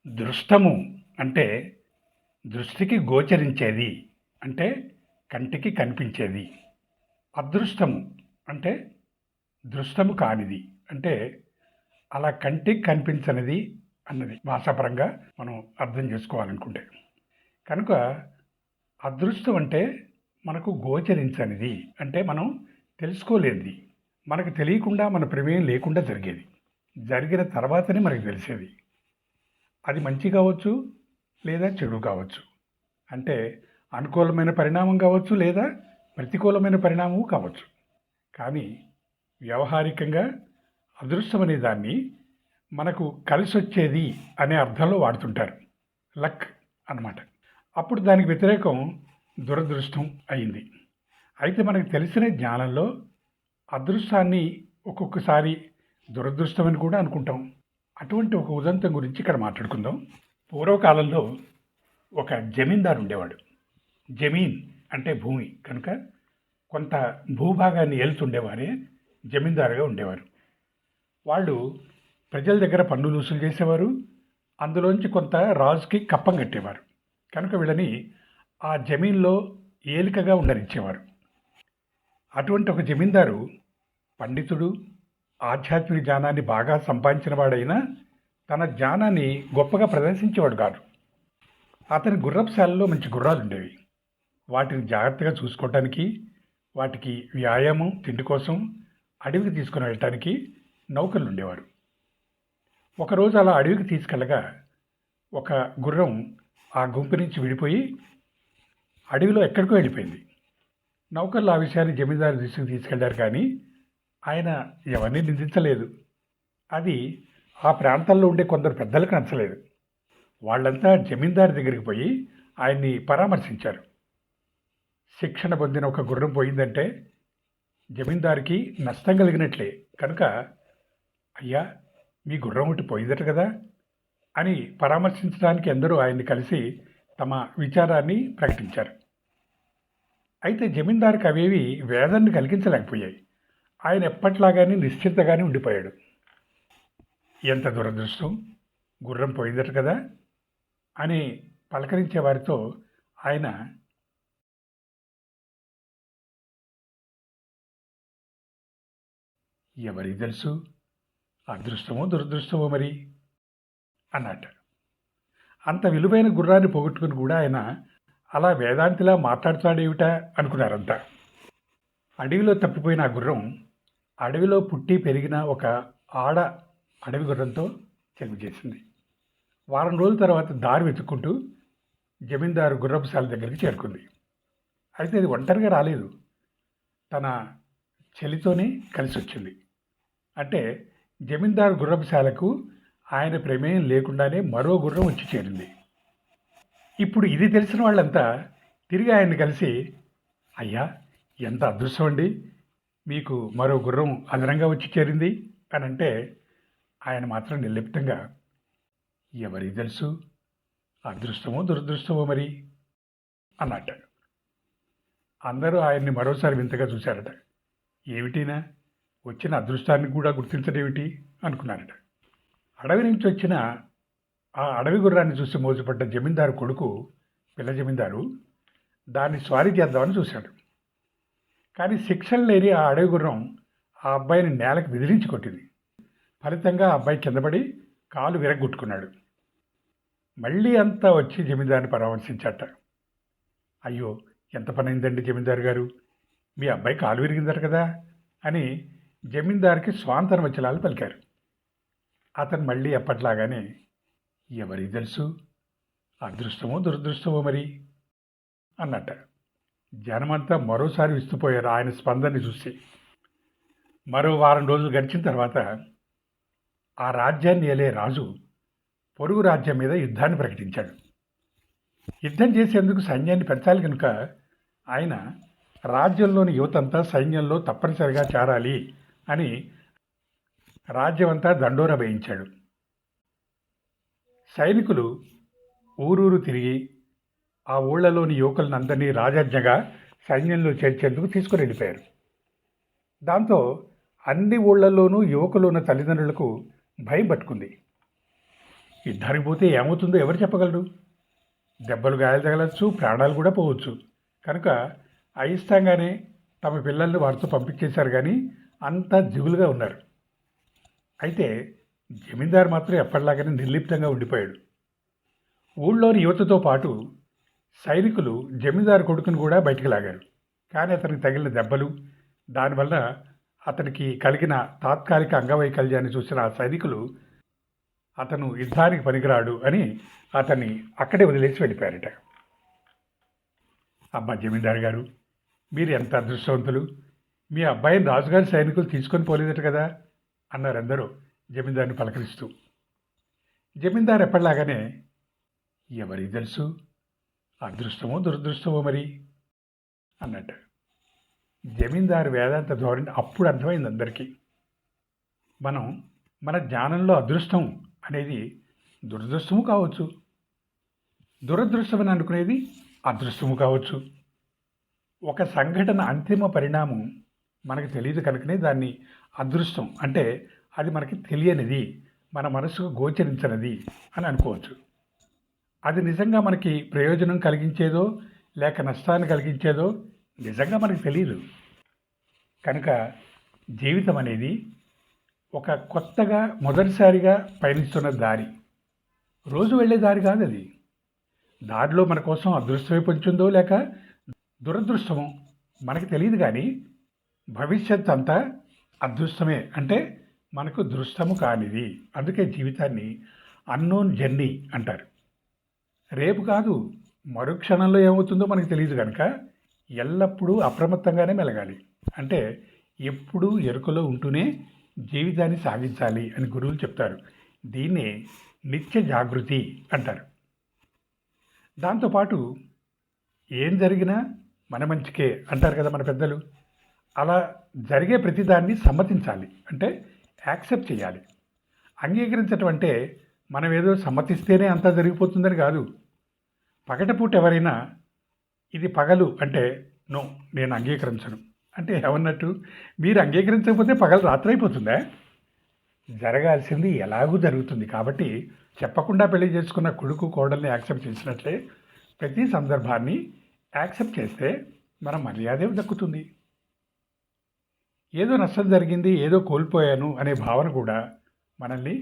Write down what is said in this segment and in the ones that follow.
దృష్టము అంటే దృష్టికి గోచరించేది, అంటే కంటికి కనిపించేది. అదృష్టము అంటే దృష్టము కానిది, అంటే అలా కంటికి కనిపించనిది అన్నది భాషాపరంగా మనం అర్థం చేసుకోవాలనుకుంటే. కనుక అదృష్టం అంటే మనకు గోచరించనిది, అంటే మనం తెలుసుకోలేనిది, మనకు తెలియకుండా మన ప్రమేయం లేకుండా జరిగేది, జరిగిన తర్వాతనే మనకు తెలిసేది. అది మంచి కావచ్చు లేదా చెడు కావచ్చు, అంటే అనుకూలమైన పరిణామం కావచ్చు లేదా ప్రతికూలమైన పరిణామం కావచ్చు. కానీ వ్యవహారికంగా అదృష్టం అనే దాన్ని మనకు కలిసి వచ్చేది అనే అర్థంలో వాడుతుంటారు, లక్ అన్నమాట. అప్పుడు దానికి వ్యతిరేకం దురదృష్టం అయింది. అయితే మనకు తెలిసిన జ్ఞానంలో అదృష్టాన్ని ఒక్కొక్కసారి దురదృష్టం అని కూడా అనుకుంటాం. అటువంటి ఒక ఉదంతం గురించి ఇక్కడ మాట్లాడుకుందాం. పూర్వకాలంలో ఒక జమీందారు ఉండేవాడు. జమీన్ అంటే భూమి కనుక కొంత భూభాగాన్ని ఏలుతుండేవారే జమీందారుగా ఉండేవారు. వాళ్ళు ప్రజల దగ్గర పన్నులు వసూలు చేసేవారు, అందులోంచి కొంత రాజుకి కప్పం కట్టేవారు. కనుక వీళ్ళని ఆ జమీన్లో ఏలికగా ఉండనిచ్చేవారు. అటువంటి ఒక జమీందారు పండితుడు, ఆధ్యాత్మిక జ్ఞానాన్ని బాగా సంపాదించిన వాడైనా తన జ్ఞానాన్ని గొప్పగా ప్రదర్శించేవాడు కాదు. అతని గుర్రపుశాలలో మంచి గుర్రాలు ఉండేవి. వాటిని జాగ్రత్తగా చూసుకోవటానికి, వాటికి వ్యాయామం, తిండి కోసం అడవికి తీసుకుని వెళ్ళటానికి నౌకలు ఉండేవారు. ఒకరోజు అలా అడవికి తీసుకెళ్ళగా ఒక గుర్రం ఆ గుంపు నుంచి విడిపోయి అడవిలో ఎక్కడికో వెళ్ళిపోయింది. నౌకర్లు ఆ విషయాన్ని జమీందారు దృష్టికి తీసుకెళ్లారు, కానీ ఆయన ఎవరిని నిందించలేదు. అది ఆ ప్రాంతాల్లో ఉండే కొందరు పెద్దలకు నచ్చలేదు. వాళ్ళంతా జమీందారు దగ్గరికి పోయి ఆయన్ని పరామర్శించారు. శిక్షణ పొందిన ఒక గుర్రం పోయిందంటే జమీందారుకి నష్టం కలిగినట్లే, కనుక అయ్యా మీ గుర్రం ఒకటి పోయిందట కదా అని పరామర్శించడానికి అందరూ ఆయన్ని కలిసి తమ విచారాన్ని ప్రకటించారు. అయితే జమీందారుకి అవేవి వేదనని కలిగించలేకపోయాయి. ఆయన ఎప్పట్లాగానే నిశ్చింతగానే ఉండిపోయాడు. ఎంత దురదృష్టం, గుర్రం పోయిందట కదా అని పలకరించే వారితో ఆయన ఎవరికి తెలుసు, అదృష్టమో దురదృష్టమో మరి అన్నట్ట. అంత విలువైన గుర్రాన్ని పోగొట్టుకుని కూడా ఆయన అలా వేదాంతిలా మాట్లాడుతాడేమిటా అనుకున్నారంతా. అడవిలో తప్పిపోయిన ఆ గుర్రం అడవిలో పుట్టి పెరిగిన ఒక ఆడ అడవి గుర్రంతో చెలుపు చేసింది. వారం రోజుల తర్వాత దారి వెతుక్కుంటూ జమీందారు గుర్రపుశాల దగ్గరికి చేరుకుంది. అయితే అది ఒంటరిగా రాలేదు, తన చెలితోనే కలిసి వచ్చింది. అంటే జమీందారు గుర్రపుశాలకు ఆయన ప్రమేయం లేకుండానే మరో గుర్రం వచ్చి చేరింది. ఇప్పుడు ఇది తెలిసిన వాళ్ళంతా తిరిగి ఆయన్ని కలిసి, అయ్యా ఎంత అదృష్టం అండి, మీకు మరో గుర్రం అదనంగా వచ్చి చేరింది అని అంటే ఆయన మాత్రం నిర్లిప్తంగా ఎవరికి తెలుసు, అదృష్టమో దురదృష్టమో మరి అన్నట్ట. అందరూ ఆయన్ని మరోసారి వింతగా చూశారట. ఏమిటినా వచ్చిన అదృష్టాన్ని కూడా గుర్తించడేమిటి అనుకున్నారట. అడవి నుంచి వచ్చిన ఆ అడవి గుర్రాన్ని చూసి మోసపడ్డ జమీందారు కొడుకు పిల్ల జమీందారు దాన్ని స్వారీ చేద్దామని చూశాడు. కానీ శిక్షణ లేని ఆ అడవి గుర్రం ఆ అబ్బాయిని నేలకు విదిలించి కొట్టింది. ఫలితంగా ఆ అబ్బాయి కిందపడి కాలు విరగ్గొట్టుకున్నాడు. మళ్ళీ అంతా వచ్చి జమీందారుని పరామర్శించట. అయ్యో ఎంత పని అయిందండి జమీందారు గారు, మీ అబ్బాయి కాలు విరిగిందట కదా అని జమీందారుకి స్వాంతన వచ్చేలాలు పలికారు. అతను మళ్ళీ ఎప్పట్లాగానే ఎవరికి తెలుసు, అదృష్టమో దురదృష్టమో మరి అన్నట్ట. జనమంతా మరోసారి విస్తుపోయారు ఆయన స్పందనని చూసి. మరో వారం రోజులు గడిచిన తర్వాత ఆ రాజ్యాన్ని ఏలే రాజు పొరుగు రాజ్యం మీద యుద్ధాన్ని ప్రకటించాడు. యుద్ధం చేసేందుకు సైన్యాన్ని పెంచాలి కనుక ఆయన రాజ్యంలోని యువతంతా సైన్యంలో తప్పనిసరిగా చేరాలి అని రాజ్యమంతా దండోరా వేయించాడు. సైనికులు ఊరూరు తిరిగి ఆ ఊళ్ళలోని యువకులందరినీ రాజాజ్ఞగా సైన్యంలో చేర్చేందుకు తీసుకుని వెళ్ళిపోయారు. దాంతో అన్ని ఊళ్ళల్లోనూ యువకులు ఉన్న తల్లిదండ్రులకు భయం పట్టుకుంది. యుద్ధానికి పోతే ఏమవుతుందో ఎవరు చెప్పగలరు? దెబ్బలు గాయాలు తగలచ్చు, ప్రాణాలు కూడా పోవచ్చు. కనుక అయిష్టంగానే తమ పిల్లల్ని వారితో పంపించేశారు, కానీ అంతా దిగులుగా ఉన్నారు. అయితే జమీందారు మాత్రం ఎప్పటిలాగానే నిర్లిప్తంగా ఉండిపోయాడు. ఊళ్ళోని యువతతో పాటు సైనికులు జమీందారు కొడుకును కూడా బయటికి లాగారు. కానీ అతనికి తగిలిన దెబ్బలు, దానివల్ల అతనికి కలిగిన తాత్కాలిక అంగవైకల్యాన్ని చూసిన ఆ సైనికులు అతను యుద్ధానికి పనికిరాడు అని అతన్ని అక్కడే వదిలేసి వెళ్ళిపోయారట. అబ్బా జమీందారు గారు, మీరు ఎంత అదృష్టవంతులు! మీ అబ్బాయిని రాజుగారి సైనికులు తీసుకొని పోలేదట కదా అన్నారందరూ జమీందారుని పలకరిస్తూ. జమీందారు ఎప్పటిలాగానే, ఎవరికి తెలుసు, అదృష్టమో దురదృష్టమో మరి అన్నట్టు. జమీందారు వేదాంత ధోరణి అప్పుడు అర్థమైంది అందరికీ. మనం మన జ్ఞానంలో అదృష్టం అనేది దురదృష్టము కావచ్చు, దురదృష్టం అని అనుకునేది అదృష్టము కావచ్చు. ఒక సంఘటన అంతిమ పరిణామం మనకు తెలియదు కనుకనే దాన్ని అదృష్టం అంటే అది మనకి తెలియనిది, మన మనసుకు గోచరించనిది అని అనుకోవచ్చు. అది నిజంగా మనకి ప్రయోజనం కలిగించేదో లేక నష్టాన్ని కలిగించేదో నిజంగా మనకు తెలియదు. కనుక జీవితం అనేది ఒక కొత్తగా మొదటిసారిగా పయనిస్తున్న దారి, రోజు వెళ్ళే దారి కాదు అది. దారిలో మన కోసం అదృష్టమే పొంచుందో లేక దురదృష్టమో మనకి తెలియదు, కానీ భవిష్యత్ అంతా అదృష్టమే, అంటే మనకు దృష్టము కానిది. అందుకే జీవితాన్ని అన్నోన్ జర్నీ అంటారు. రేపు కాదు, మరుక్షణంలో ఏమవుతుందో మనకు తెలియదు కనుక ఎల్లప్పుడూ అప్రమత్తంగానే మెలగాలి. అంటే ఎప్పుడూ ఎరుకలో ఉంటూనే జీవితాన్ని సాగించాలి అని గురువులు చెప్తారు. దీన్నే నిత్య జాగృతి అంటారు. దాంతోపాటు ఏం జరిగినా మన మంచికే అంటారు కదా మన పెద్దలు. అలా జరిగే ప్రతిదాన్ని సమ్మతించాలి, అంటే యాక్సెప్ట్ చేయాలి. అంగీకరించటం అంటే మనం ఏదో సమ్మతిస్తేనే అంతా జరిగిపోతుందని కాదు. పగటిపూట ఎవరైనా ఇది పగలు అంటే నో, నేను అంగీకరించను అంటే ఏమన్నట్టు? మీరు అంగీకరించకపోతే పగలు రాత్రి అయిపోతుందా? జరగాల్సింది ఎలాగూ జరుగుతుంది. కాబట్టి చెప్పకుండా పెళ్లి చేసుకున్న కొడుకు కోడల్ని యాక్సెప్ట్ చేసినట్లే ప్రతి సందర్భాన్ని యాక్సెప్ట్ చేస్తే మన మర్యాదే దక్కుతుంది. ఏదో నష్టం జరిగింది, ఏదో కోల్పోయాను అనే భావన కూడా మనల్ని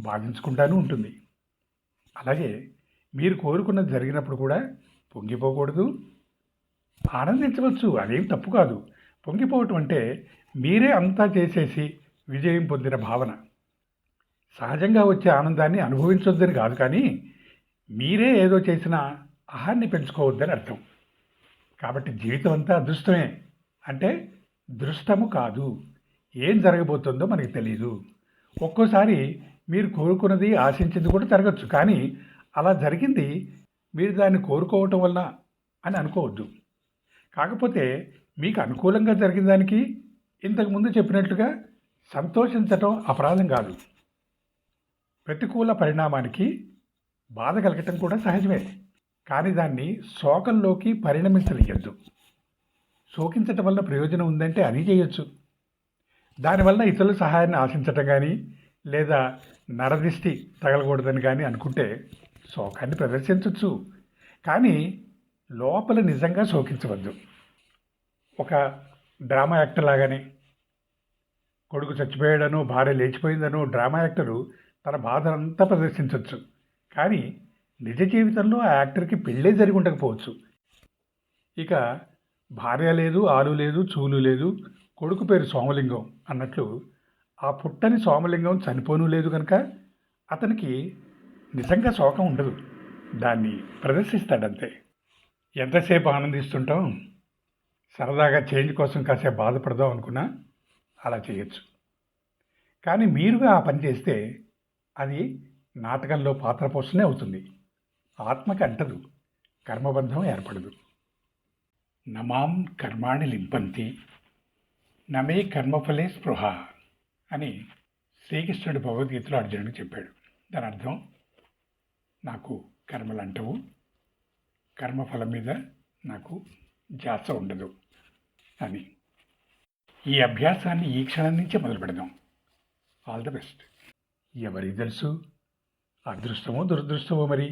బాధించుకుంటానే ఉంటుంది. అలాగే మీరు కోరుకున్నది జరిగినప్పుడు కూడా పొంగిపోకూడదు, ఆనందించవచ్చు, అదేం తప్పు కాదు. పొంగిపోవటం అంటే మీరే అంతా చేసేసి విజయం పొందిన భావన. సహజంగా వచ్చే ఆనందాన్ని అనుభవించొద్దని కాదు, కానీ మీరే ఏదో చేసిన అహాన్ని పెంచుకోవద్దని అర్థం. కాబట్టి జీవితం అంతా అదృష్టమే, అంటే దృష్టము కాదు. ఏం జరగబోతుందో మనకి తెలియదు. ఒక్కోసారి మీరు కోరుకున్నది ఆశించింది కూడా జరగచ్చు, కానీ అలా జరిగింది మీరు దాన్ని కోరుకోవటం వల్ల అని అనుకోవద్దు. కాకపోతే మీకు అనుకూలంగా జరిగిన దానికి ఇంతకుముందు చెప్పినట్లుగా సంతోషించటం అపరాధం కాదు. ప్రతికూల పరిణామానికి బాధ కలగటం కూడా సహజమే, కానీ దాన్ని శోకంలోకి పరిణమించనియద్దు. శోకించటం వల్ల ప్రయోజనం ఉందంటే అది చేయొచ్చు. దానివల్ల ఇతరుల సహాయాన్ని ఆశించటం కానీ లేదా నరదిష్టి తగలకూడదని కానీ అనుకుంటే శోకాన్ని ప్రదర్శించవచ్చు, కానీ లోపల నిజంగా శోకించవద్దు. ఒక డ్రామా యాక్టర్ లాగానే కొడుకు చచ్చిపోయాడనో భార్య లేచిపోయిందనో డ్రామా యాక్టరు తన బాధనంతా ప్రదర్శించవచ్చు, కానీ నిజ జీవితంలో ఆ యాక్టర్కి పెళ్ళే జరిగి ఉండకపోవచ్చు. ఇక భార్య లేదు, ఆలు లేదు, చూలు లేదు, కొడుకు పేరు సోమలింగం అన్నట్లు ఆ పుట్టని సోమలింగం చనిపోను లేదు కనుక అతనికి నిజంగా శోకం ఉండదు, దాన్ని ప్రదర్శిస్తాడంతే. ఎంతసేపు ఆనందిస్తుంటాం, సరదాగా చేంజ్ కోసం కాసేపు బాధపడదాం అనుకున్నా అలా చేయొచ్చు. కానీ మీరుగా ఆ పని చేస్తే అది నాటకంలో పాత్ర పోషణే అవుతుంది, ఆత్మకి అంటదు, కర్మబంధం ఏర్పడదు. నమాం కర్మాణి లింపంతి నమే కర్మఫలే స్పృహ అని శ్రీకృష్ణుడు భగవద్గీతలో అర్జునుడికి చెప్పాడు. దాని అర్థం, నాకు కర్మలు అంటవు, కర్మఫలం మీద నాకు ధ్యాస ఉండదు అని. ఈ అభ్యాసాన్ని ఈ క్షణం నుంచే మొదలు పెడదాం. All the best. ఎవరికి తెలుసు, అదృష్టమో దురదృష్టమో మరి